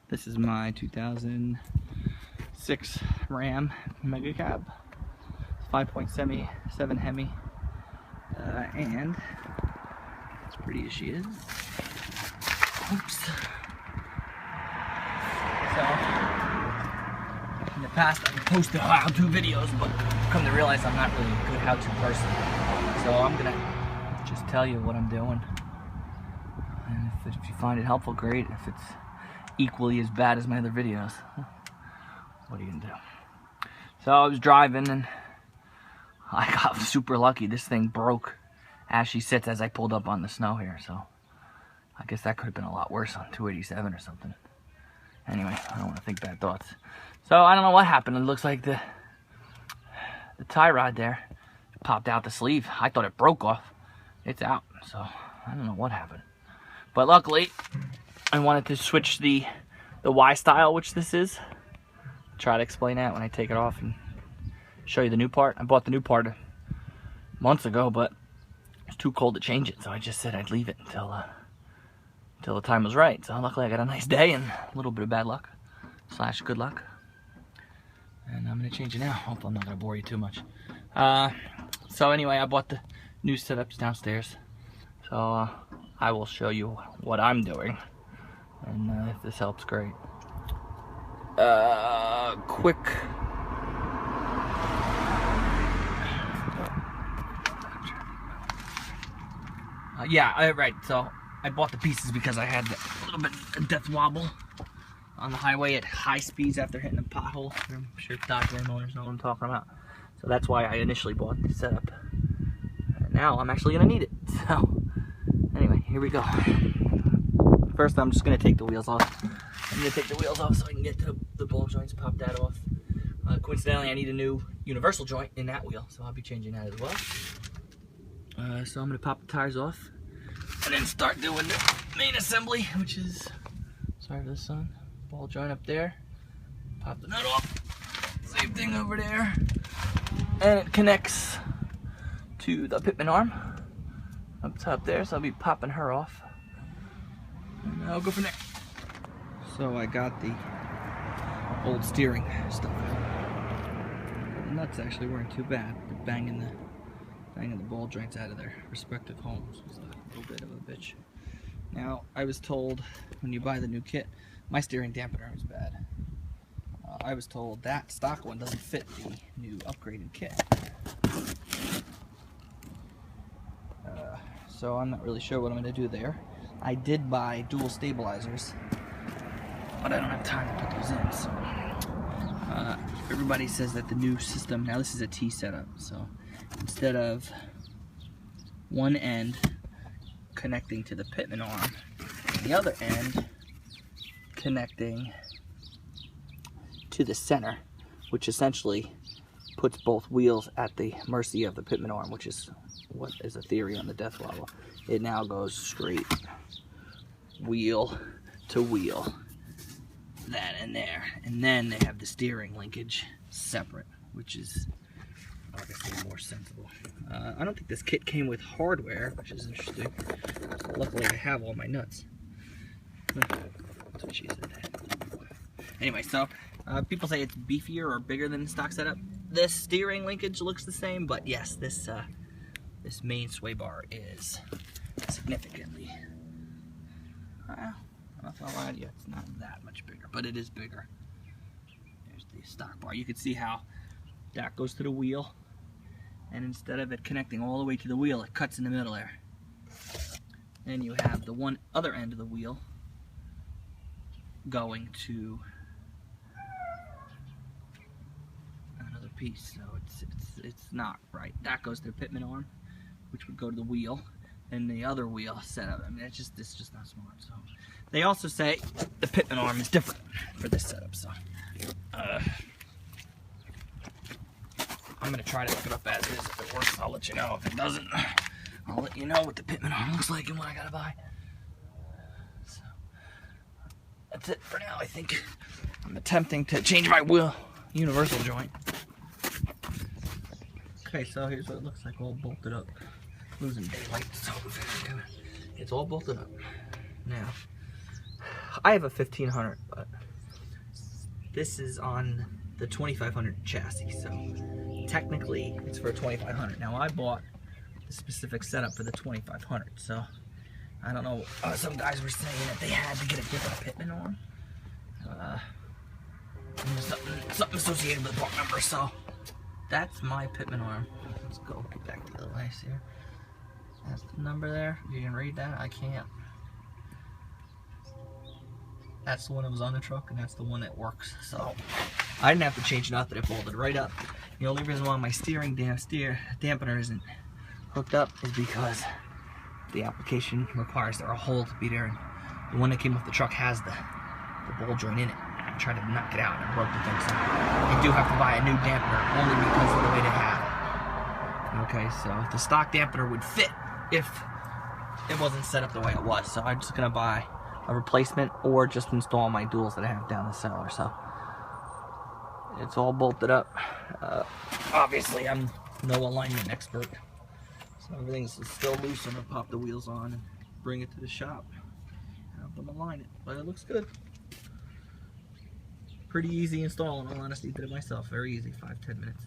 This is my 2006 Ram Mega Cab. 5.77 Hemi. And as pretty as she is. Oops. So, in the past I've posted how-to videos, but come to realize I'm not really a good how-to person. So I'm gonna just tell you what I'm doing. And if you find it helpful, great. If it's equally as bad as my other videos, what are you gonna do? So I was driving and I got super lucky. This thing broke as she sits as I pulled up on the snow here. So I guess that could have been a lot worse on 287 or something. Anyway, I don't want to think bad thoughts. So I don't know what happened. It looks like the tie rod there popped out the sleeve. I thought it broke off. It's out. So I don't know what happened. But luckily, I wanted to switch the Y style, which this is. Try to explain that when I take it off and show you the new part. I bought the new part months ago, but it's too cold to change it, so I just said I'd leave it until the time was right. So luckily I got a nice day and a little bit of bad luck / good luck, and I'm gonna change it now. Hope I'm not gonna bore you too much. So anyway, I bought the new setups downstairs, so I will show you what I'm doing, and if this helps, great. Quick. Right. So I bought the pieces because I had a little bit of death wobble on the highway at high speeds after hitting a pothole. I'm sure Dodge owners know what I'm talking about. So that's why I initially bought the setup. And now I'm actually gonna need it. So anyway, here we go. First, I'm just gonna take the wheels off. I'm gonna take the wheels off so I can get to the ball joints, pop that off. Coincidentally, I need a new universal joint in that wheel, so I'll be changing that as well. So I'm gonna pop the tires off and then start doing the main assembly, which is, sorry for the sun, ball joint up there. Pop the nut off, same thing over there. And it connects to the pitman arm up top there, so I'll be popping her off. And I'll go from there. So I got the old steering stuff. The nuts actually weren't too bad, but banging the ball joints out of their respective homes was a little bit of a bitch. Now, I was told when you buy the new kit, my steering dampener is bad. I was told that stock one doesn't fit the new upgraded kit. So I'm not really sure what I'm going to do there. I did buy dual stabilizers, but I don't have time to put those in. So everybody says that the new system, now this is a T setup, so instead of one end connecting to the pitman arm and the other end connecting to the center, which essentially puts both wheels at the mercy of the pitman arm, which is what is a theory on the death wobble. It now goes straight wheel to wheel, that and there, and then they have the steering linkage separate, which is obviously more sensible. I don't think this kit came with hardware, which is interesting. So luckily I have all my nuts. That's what she said. Anyway, so people say it's beefier or bigger than the stock setup. This steering linkage looks the same, but yes, this main sway bar is significantly, I'm not gonna lie to you, it's not that much bigger, but it is bigger. There's the stock bar. You can see how that goes to the wheel, and instead of it connecting all the way to the wheel, it cuts in the middle there. Then you have the one other end of the wheel going to another piece, so it's not right. That goes to the pitman arm, which would go to the wheel, and the other wheel setup. I mean, it's just not smart. So they also say the pitman arm is different for this setup. So I'm gonna try to hook it up as is. If it works, I'll let you know. If it doesn't, I'll let you know what the pitman arm looks like and what I gotta buy. So that's it for now. I think I'm attempting to change my wheel universal joint. Okay, so here's what it looks like, all bolted up. Losing daylight, so it's all bolted up. Now, I have a 1500, but this is on the 2500 chassis, so technically it's for a 2500. Now I bought the specific setup for the 2500, so I don't know. Some guys were saying that they had to get a different pitman arm. Something associated with the part number, so that's my pitman arm. Let's go get back to the other lights here. That's the number there. You can read that? I can't. That's the one that was on the truck, and that's the one that works. So I didn't have to change nothing. It folded right up. The only reason why my steering dampener isn't hooked up is because the application requires there a hole to be there, and the one that came off the truck has the ball joint in it. I tried to knock it out and I broke the thing, so I do have to buy a new dampener only because of the way they have it. Okay, so the stock dampener would fit if it wasn't set up the way it was, so I'm just gonna buy a replacement or just install my duals that I have down the cellar. So it's all bolted up. Obviously I'm no alignment expert, so everything's still loose. I'm gonna pop the wheels on and bring it to the shop, have them align it, but it looks good. Pretty easy install, in all honesty. Did it myself, very easy, 5-10 minutes.